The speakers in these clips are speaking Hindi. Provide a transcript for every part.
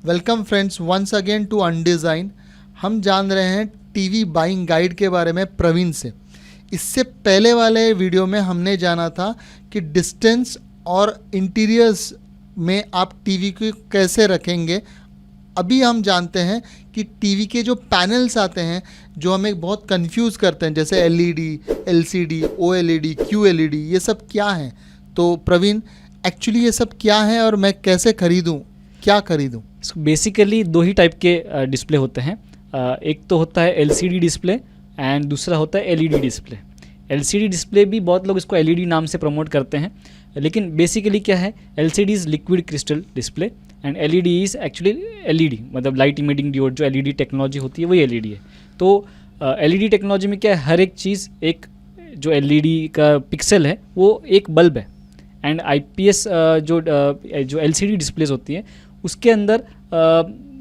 Welcome friends once again to Undesign. हम जान रहे हैं टीवी बाइंग गाइड के बारे में प्रवीण से। इससे पहले वाले वीडियो में हमने जाना था कि डिस्टेंस और इंटीरियर्स में आप टीवी को कैसे रखेंगे। अभी हम जानते हैं कि टीवी के जो पैनल्स आते हैं जो हमें बहुत कंफ्यूज करते हैं, जैसे एलईडी, एलसीडी, ओएलईडी, क्यूएलईडी, ये सब क्या हैं। तो प्रवीण, एक्चुअली ये सब क्या है और मैं कैसे खरीदूं, क्या खरीदूं? बेसिकली दो ही टाइप के डिस्प्ले होते हैं। एक तो होता है एलसीडी डिस्प्ले एंड दूसरा होता है एलईडी डिस्प्ले। एलसीडी डिस्प्ले भी बहुत लोग इसको एलईडी नाम से प्रमोट करते हैं, लेकिन बेसिकली क्या है, LCD is liquid crystal display and LED is actually LED, मतलब लाइट इमिटिंग डियोड। जो एलईडी टेक्नोलॉजी होती है वही एलईडी है। तो एलईडी टेक्नोलॉजी में क्या है, हर एक चीज़, एक जो एलईडी का पिक्सल है वो एक बल्ब है, एंड आईपीएस जो एलसीडी डिस्प्लेस होती है उसके अंदर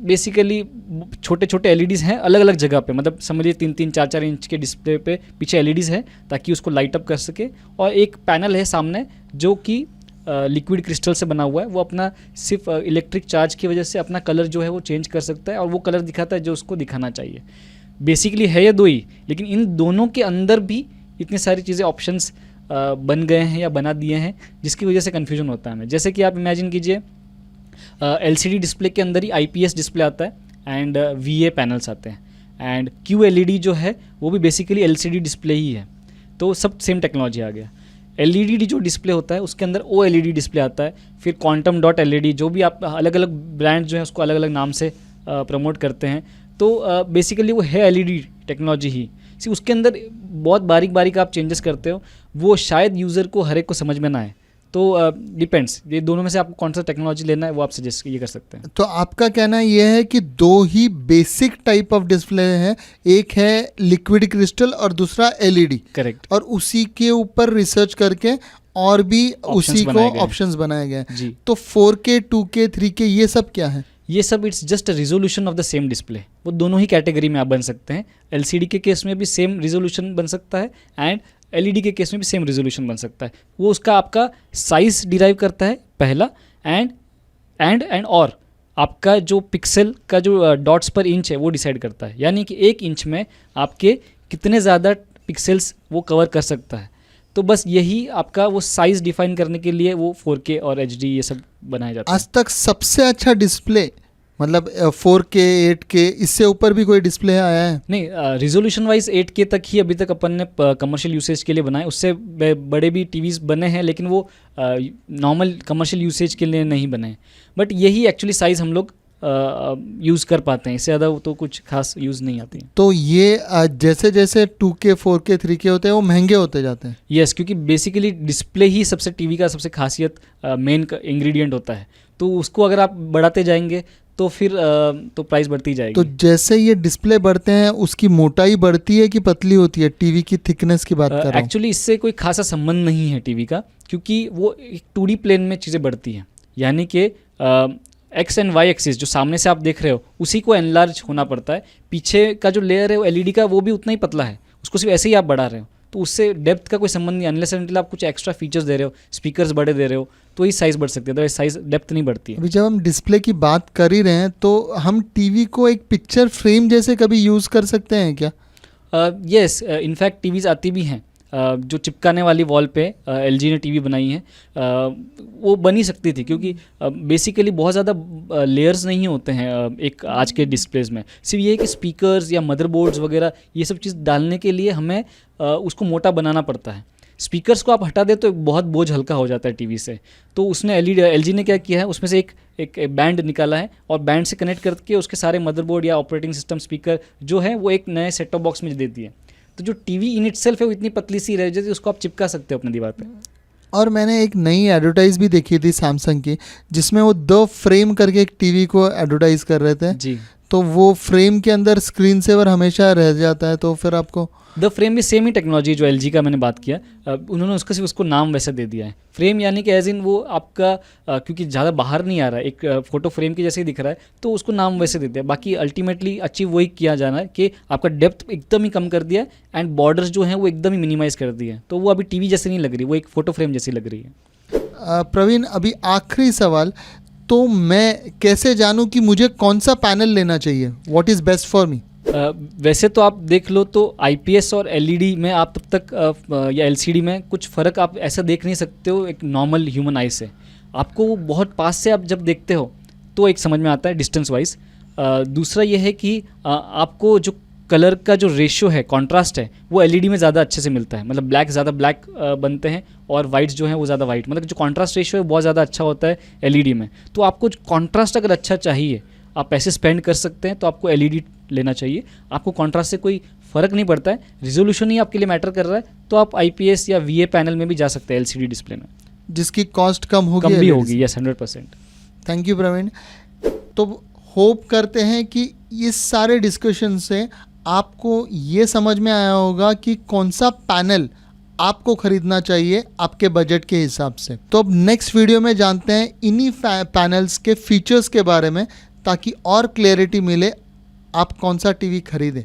बेसिकली छोटे छोटे एलईडीज़ हैं अलग अलग जगह पे। मतलब समझिए 3-3, 4-4 इंच के डिस्प्ले पे पीछे एलईडीज़ है ताकि उसको लाइट अप कर सके, और एक पैनल है सामने जो कि लिक्विड क्रिस्टल से बना हुआ है। वो अपना सिर्फ इलेक्ट्रिक चार्ज की वजह से अपना कलर जो है वो चेंज कर सकता है और वो कलर दिखाता है जो उसको दिखाना चाहिए। बेसिकली है ये दो ही, लेकिन इन दोनों के अंदर भी इतनी सारी चीज़ें, ऑप्शंस बन गए हैं या बना दिए हैं जिसकी वजह से कन्फ्यूजन होता है हमें। जैसे कि आप इमेजिन कीजिए, एलसीडी डिस्प्ले के अंदर ही आईपीएस डिस्प्ले आता है एंड वीए पैनल्स आते हैं, एंड क्यूएलईडी जो है वो भी बेसिकली एलसीडी डिस्प्ले ही है। तो सब सेम टेक्नोलॉजी आ गया। एलईडी जो डिस्प्ले होता है उसके अंदर ओएलईडी डिस्प्ले आता है, फिर क्वांटम डॉट एलईडी, जो भी आप अलग अलग ब्रांड जो है उसको अलग अलग नाम से प्रमोट करते हैं। तो बेसिकली वो है एलईडी टेक्नोलॉजी ही। सी उसके अंदर बहुत बारीक बारीक आप चेंजेस करते हो, वो शायद यूज़र को हर एक को समझ में ना आए। तो डिपेंड्स, ये दोनों में से आपको कौन सा टेक्नोलॉजी लेना है वो आप सजेस्ट ये कर सकते हैं। तो आपका कहना ये है कि दो ही बेसिक टाइप ऑफ डिस्प्ले हैं, एक है लिक्विड क्रिस्टल और दूसरा एलईडी। करेक्ट। और उसी के ऊपर रिसर्च करके और भी उसी को ऑप्शंस बनाए गए हैं। जी। तो 4K, 2K, 3K ये सब क्या है? ये सब it's just resolution of the same display. वो दोनों ही कैटेगरी में आप बन सकते हैं। एलसीडी के केस में भी सेम रिजोल्यूशन बन सकता है एंड एलईडी के केस में भी सेम रिजोल्यूशन बन सकता है। वो उसका आपका साइज डिराइव करता है पहला, एंड और आपका जो पिक्सल का जो डॉट्स पर इंच है वो डिसाइड करता है, यानी कि 1 इंच में आपके कितने ज़्यादा पिक्सल्स वो कवर कर सकता है। तो बस यही आपका वो साइज़ डिफाइन करने के लिए वो 4K और HD ये सब बनाया जाता है। आज तक सबसे अच्छा डिस्प्ले मतलब 4K, 8K, इससे ऊपर भी कोई डिस्प्ले आया है? नहीं, रिजोल्यूशन वाइज 8K तक ही अभी तक अपन ने कमर्शियल यूसेज के लिए बनाए। उससे बड़े भी टीवीज़ बने हैं, लेकिन वो नॉर्मल कमर्शियल यूसेज के लिए नहीं बने। बट यही एक्चुअली साइज़ हम लोग यूज़ कर पाते हैं, इससे ज़्यादा तो कुछ खास यूज़ नहीं आती है। तो ये जैसे जैसे 2K, 4K, 3K होते हैं वो महंगे होते जाते हैं। यस, क्योंकि बेसिकली डिस्प्ले ही सबसे टीवी का सबसे खासियत मेन इंग्रेडिएंट होता है। तो उसको अगर आप बढ़ाते जाएंगे तो फिर तो प्राइस बढ़ती जाएगी। तो जैसे ये डिस्प्ले बढ़ते हैं उसकी मोटाई बढ़ती है कि पतली होती है? टीवी की थिकनेस की बात कर रहा हूँ। एक्चुअली इससे कोई खासा संबंध नहीं है टीवी का, क्योंकि वो एक 2D प्लेन में चीज़ें बढ़ती हैं, यानी कि एक्स एंड वाई एक्सिस जो सामने से आप देख रहे हो उसी को एनलार्ज होना पड़ता है। पीछे का जो लेयर है वो एलईडी का, वो भी उतना ही पतला है, उसको सिर्फ ऐसे ही आप बढ़ा रहे हो। तो उससे डेप्थ का कोई संबंध नहीं, अनलेस एंटिल आप कुछ एक्स्ट्रा फीचर्स दे रहे हो, स्पीकर्स बड़े दे रहे हो, तो ही साइज़ बढ़ सकती है, अदरवाइज साइज़ डेप्थ नहीं बढ़ती है। अभी जब हम डिस्प्ले की बात कर ही रहे हैं तो हम टीवी को एक पिक्चर फ्रेम जैसे कभी यूज़ कर सकते हैं क्या? यस, इनफैक्ट टीवीज़ आती भी हैं जो चिपकाने वाली वॉल पे LG ने टीवी बनाई है। वो बनी सकती थी, क्योंकि बेसिकली बहुत ज़्यादा लेयर्स नहीं होते हैं एक आज के डिस्प्लेज में। सिर्फ ये है कि स्पीकर्स या मदरबोर्ड्स वगैरह ये सब चीज़ डालने के लिए हमें उसको मोटा बनाना पड़ता है। स्पीकर्स को आप हटा दे तो बहुत बोझ हल्का हो जाता है टीवी से। तो उसने LG ने क्या किया है, उसमें से एक बैंड निकाला है और बैंड से कनेक्ट करके उसके सारे मदरबोर्ड या ऑपरेटिंग सिस्टम स्पीकर जो है वो एक नए सेट टॉप बॉक्स में दे दिए। तो जो टीवी इन इटसेल्फ है वो इतनी पतली सी रह जाती है, उसको आप चिपका सकते हो अपनी दीवार पे। और मैंने एक नई एडवर्टाइज भी देखी थी सैमसंग की, जिसमें वो 2 फ्रेम करके एक टीवी को एडवर्टाइज कर रहे थे जी। तो वो फ्रेम के अंदर स्क्रीन सेवर हमेशा रह जाता है, तो फिर आपको द फ्रेम भी सेम ही टेक्नोलॉजी जो LG का मैंने बात किया, उन्होंने उसका सिर्फ उसको नाम वैसे दे दिया है फ्रेम, यानी कि एज इन वो आपका क्योंकि ज़्यादा बाहर नहीं आ रहा है, एक फोटो फ्रेम की जैसे ही दिख रहा है, तो उसको नाम वैसे दे दिया। बाकी अल्टीमेटली अचीव वही किया जाना है कि आपका डेप्थ एकदम ही कम कर दिया है एंड बॉर्डर्स जो हैं वो एकदम ही मिनिमाइज़ कर दिए हैं, तो वो अभी टीवी जैसे नहीं लग रही, वो एक फ़ोटो फ्रेम जैसी लग रही है। प्रवीण, अभी आखिरी सवाल, तो मैं कैसे जानूं कि मुझे कौन सा पैनल लेना चाहिए? What is best for me? वैसे तो आप देख लो तो आईपीएस और एलईडी में आप तब तक या एलसीडी में कुछ फ़र्क आप ऐसा देख नहीं सकते हो एक नॉर्मल ह्यूमन आई से। आपको वो बहुत पास से आप जब देखते हो तो एक समझ में आता है डिस्टेंस वाइज। दूसरा ये है कि आपको जो कलर का जो रेशियो है, कॉन्ट्रास्ट है, वो एलईडी में ज़्यादा अच्छे से मिलता है। मतलब ब्लैक ज़्यादा ब्लैक बनते हैं और वाइट्स जो हैं वो ज़्यादा वाइट, मतलब जो कॉन्ट्रास्ट रेशियो है बहुत ज़्यादा अच्छा होता है एलईडी में। तो आपको कॉन्ट्रास्ट अगर अच्छा चाहिए, आप पैसे स्पेंड कर सकते हैं, तो आपको एलईडी लेना चाहिए। आपको कॉन्ट्रास्ट से कोई फ़र्क नहीं पड़ता है, रिजोल्यूशन ही आपके लिए मैटर कर रहा है, तो आप आईपीएस या वीए पैनल में भी जा सकते हैं एलसीडी डिस्प्ले में, जिसकी कॉस्ट कम होगी, कम भी होगी। यस, 100%। Thank you Praveen. तो होप करते हैं कि इस सारे डिस्कशन से आपको ये समझ में आया होगा कि कौन सा पैनल आपको खरीदना चाहिए आपके बजट के हिसाब से। तो अब नेक्स्ट वीडियो में जानते हैं इन्हीं पैनल्स के फीचर्स के बारे में, ताकि और क्लैरिटी मिले आप कौन सा टीवी खरीदें।